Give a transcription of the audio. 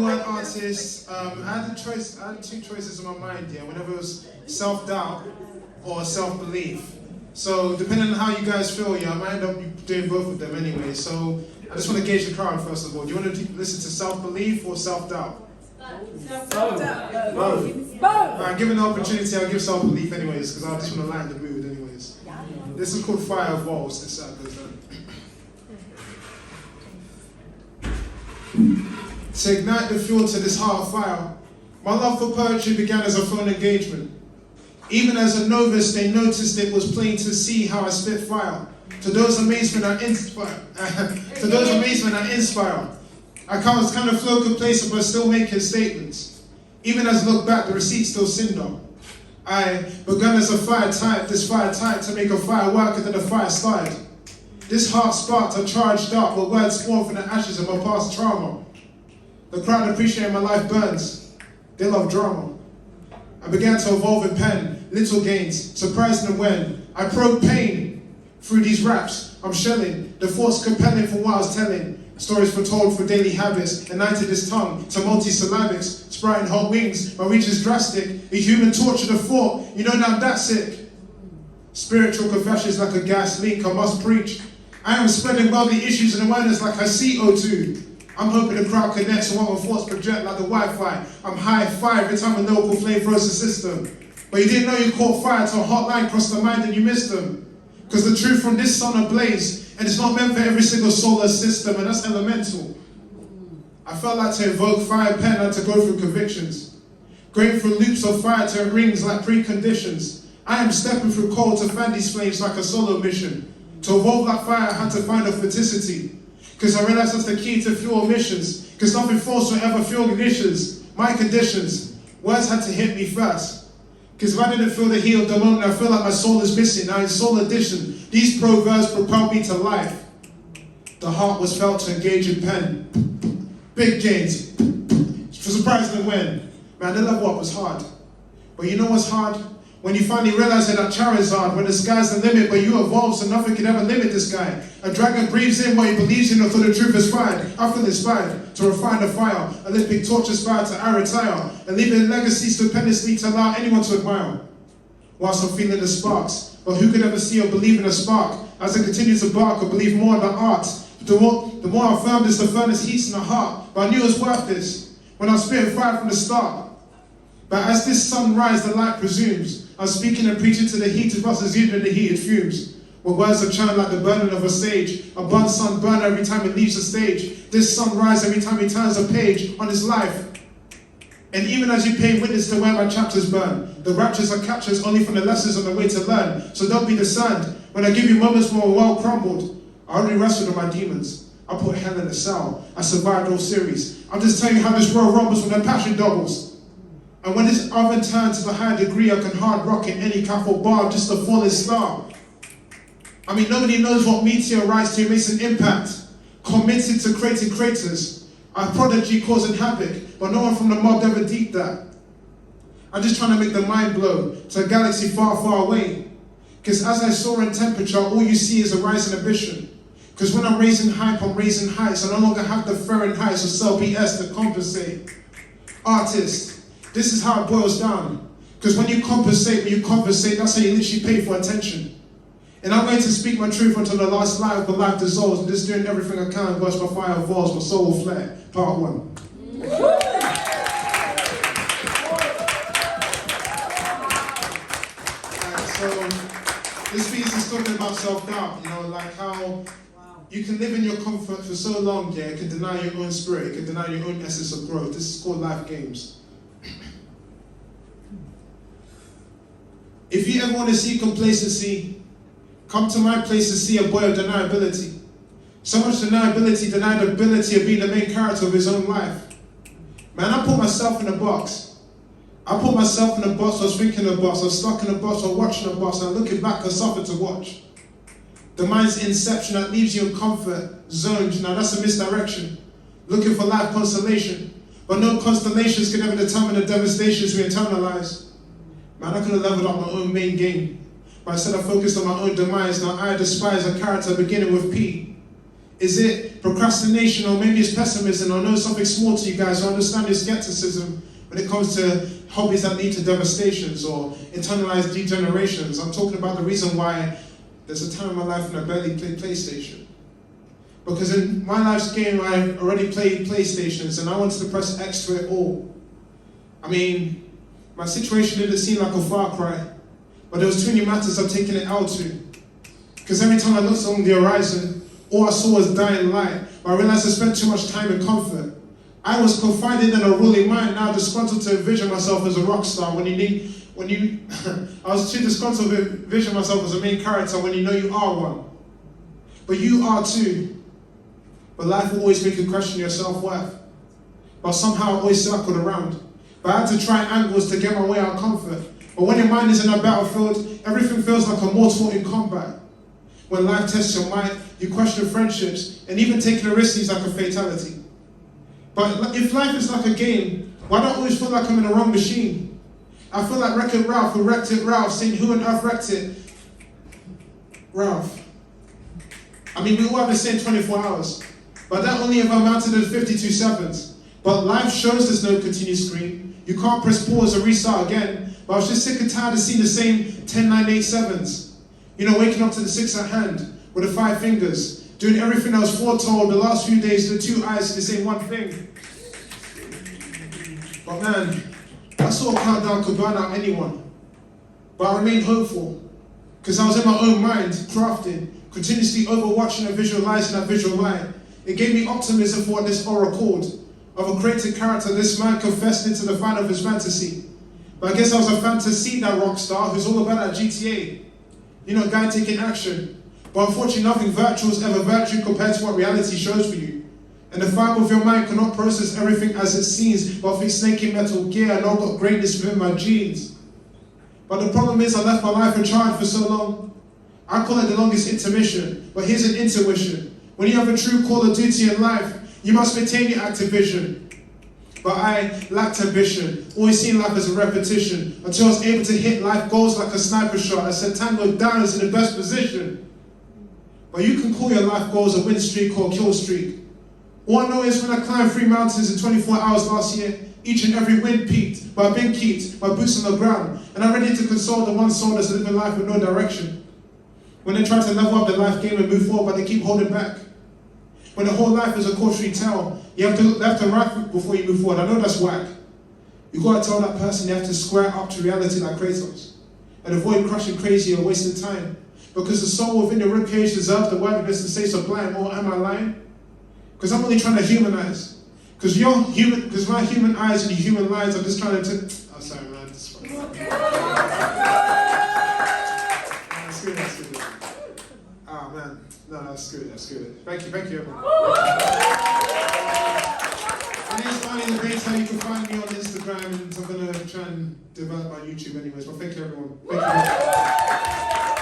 word artist. I had two choices in my mind, yeah, whenever it was self-doubt or self-belief. So depending on how you guys feel, yeah, I might end up doing both of them anyway. So I just want to gauge the crowd first of all. Do you want to listen to self-belief or self-doubt? Self-doubt. Both. Alright, given the opportunity, I'll give self-belief anyways, because I just want to lighten the mood anyways. This is called Fire of Walls. This goes down. To ignite the fuel to this heart of fire, my love for poetry began as a phone engagement. Even as a novice, they noticed it was plain to see how I spit fire. To those amazement I inspire. I can't kind of flow complacent, but still making statements. Even as I look back, the receipts still cinder. I begun as a fire type, this fire type to make a fire work, and then the fire started. This heart sparked a charged dark, but words spawned from the ashes of my past trauma. The crowd appreciating my life burns. They love drama. I began to evolve in pen, little gains, surprising them when I probe pain through these raps. I'm shelling, the force compelling from what I was telling. Stories foretold for daily habits, ignited this tongue to multi-syllabics, sprouting hot wings. My reach is drastic, a human torture the thought. You know now I'm that sick. Spiritual confessions like a gas leak, I must preach. I am spreading worldly issues and awareness like I see O2. I'm hoping the crowd connects and what my thoughts project like the Wi-Fi. I'm high five every time a local flame throws the system. But you didn't know you caught fire till a hot line crossed the mind and you missed them. Because the truth from this sun ablaze, and it's not meant for every single solar system, and that's elemental. I felt like to invoke fire pen and to go through convictions. Going through loops of fire till it rings like preconditions. I am stepping through coal to fan these flames like a solo mission. To evolve like fire, I had to find authenticity. Because I realized that's the key to fuel emissions. Because nothing false will ever fuel ignitions. My conditions. Words had to hit me first. Because if I didn't feel the heat of the moment, I feel like my soul is missing. Now in soul edition, these proverbs propelled me to life. The heart was felt to engage in pen. Big gains. Surprisingly when. Man, the level up was hard. But you know what's hard? When you finally realize that Charizard, when the sky's the limit, but you evolve so nothing can ever limit this guy. A dragon breathes in what he believes in until the truth is fired. I feel inspired to refine the fire. Olympic torch aspire to I retire. And leave a legacy stupendously to allow anyone to admire. Whilst I'm feeling the sparks. But who could ever see or believe in a spark? As I continue to bark or believe more in the art. The more I affirm this, the furnace heats in the heart. But I knew it was worth this. When I spit fire from the start. But as this sunrise, the light presumes. I'm speaking and preaching to the heated buses, even the heated fumes. Where words are churned like the burning of a sage. A burnt sun burner every time it leaves the stage. This sunrise every time he turns a page on his life. And even as you pay witness to where my chapters burn, the raptures are captures only from the lessons on the way to learn. So don't be discerned. When I give you moments when my world crumbled, I only wrestled with my demons. I put hell in a cell. I survived all series. I'm just telling you how this world rumbles when the passion doubles. And when this oven turns to the higher degree, I can hard rock in any capital bar, just a falling star. I mean, nobody knows what meteor rise to makes an impact. Committed to creating craters. A prodigy causing havoc, but no one from the mob ever deeped that. I'm just trying to make the mind blow to a galaxy far, far away. Because as I soar in temperature, all you see is a rise in ambition. Because when I'm raising hype, I'm raising heights. I no longer have the Fahrenheit or sell BS to compensate. Artist. This is how it boils down. Because when you compensate, that's how you literally pay for attention. And I'm going to speak my truth until the last life, but life dissolves. I'm just doing everything I can, watch my fire evolves, my soul will flare. Part 1. So, this piece is talking about self-doubt, you know, like how you can live in your comfort for so long, yeah, it can deny your own spirit, it can deny your own essence of growth. This is called life games. If you ever want to see complacency, come to my place to see a boy of deniability. So much deniability, denied the ability of being the main character of his own life. Man, I put myself in a box. I put myself in a box, I was thinking of a box, I was stuck in a box, I was watching a box, and looking back, I suffered to watch. The mind's inception that leaves you in comfort zones, now that's a misdirection. Looking for life constellation. But no constellations can ever determine the devastations we internalize. Man, I could have leveled up my own main game. But instead I focused on my own demise. Now I despise a character beginning with P. Is it procrastination, or maybe it's pessimism? I know something small to you guys, so I understand your skepticism when it comes to hobbies that lead to devastations or internalized degenerations. I'm talking about the reason why there's a time in my life when I barely played PlayStation. Because in my life's game, I already played PlayStations and I wanted to press X to it all. I mean, my situation didn't seem like a far cry, but there was too many matters I've taken it out to. Because every time I looked along the horizon, all I saw was dying light. But I realized I spent too much time in comfort. I was confined in a ruling mind, now disgruntled to envision myself as a rock star I was too disgruntled to envision myself as a main character when you know you are one. But you are too. But life will always make you question your self-worth. But somehow I always circled around. But I had to try angles to get my way out of comfort. But when your mind is in a battlefield, everything feels like a mortal in combat. When life tests your mind, you question friendships, and even taking a risk seems like a fatality. But if life is like a game, why do I always feel like I'm in the wrong machine? I feel like Wreck-It Ralph who wrecked it Ralph, saying who on earth wrecked it? Ralph. I mean, we all have the same 24 hours, but that only ever amounted to 52 seconds. But life shows there's no continuous screen. You can't press pause or restart again, but I was just sick and tired of seeing the same 10, 9, 8, 7s. You know, waking up to the 6 at hand, with the 5 fingers, doing everything I was foretold the last few days, the 2 eyes to say one thing. But man, that sort of countdown could burn out anyone. But I remained hopeful, because I was in my own mind, crafting, continuously overwatching and visualizing that visual light. It gave me optimism for what this aura called, of a created character this man confessed into the fan of his fantasy. But I guess I was a fantasy, that rock star who's all about that GTA. You know, guy taking action. But unfortunately, nothing virtual is ever virtue compared to what reality shows for you. And the fibre of your mind cannot process everything as it seems, but think snaky metal gear, and I've got greatness within my genes. But the problem is I left my life in charge for so long. I call it the longest intermission, but here's an intuition. When you have a true call of duty in life, you must maintain your active vision. But I lacked ambition, always seeing life as a repetition, until I was able to hit life goals like a sniper shot and set tango down as in the best position. But you can call your life goals a win streak or a kill streak. All I know is when I climbed 3 mountains in 24 hours last year, each and every wind peaked, but I've been kept, my boots on the ground, and I'm ready to console the one soul that's living life with no direction. When they try to level up their life game and move forward, but they keep holding back. When the whole life is a cautionary tale, you have to look left and right before you move forward. I know that's whack. You gotta tell that person you have to square up to reality like Kratos, and avoid crushing crazy or wasting time. Because the soul within your ribcage deserves the worthiness to say sublime, or am I lying? Because I'm only trying to humanize. Because you're human, because my human eyes and your human lives are just trying to oh, sorry, man. That's funny. That's good, that's good. Ah, man. No, that's good, that's good. Thank you, everyone. My name's Arnie the Bass, how you can find me on Instagram, and I'm going to try and develop my YouTube anyways. But thank you, everyone. Thank you.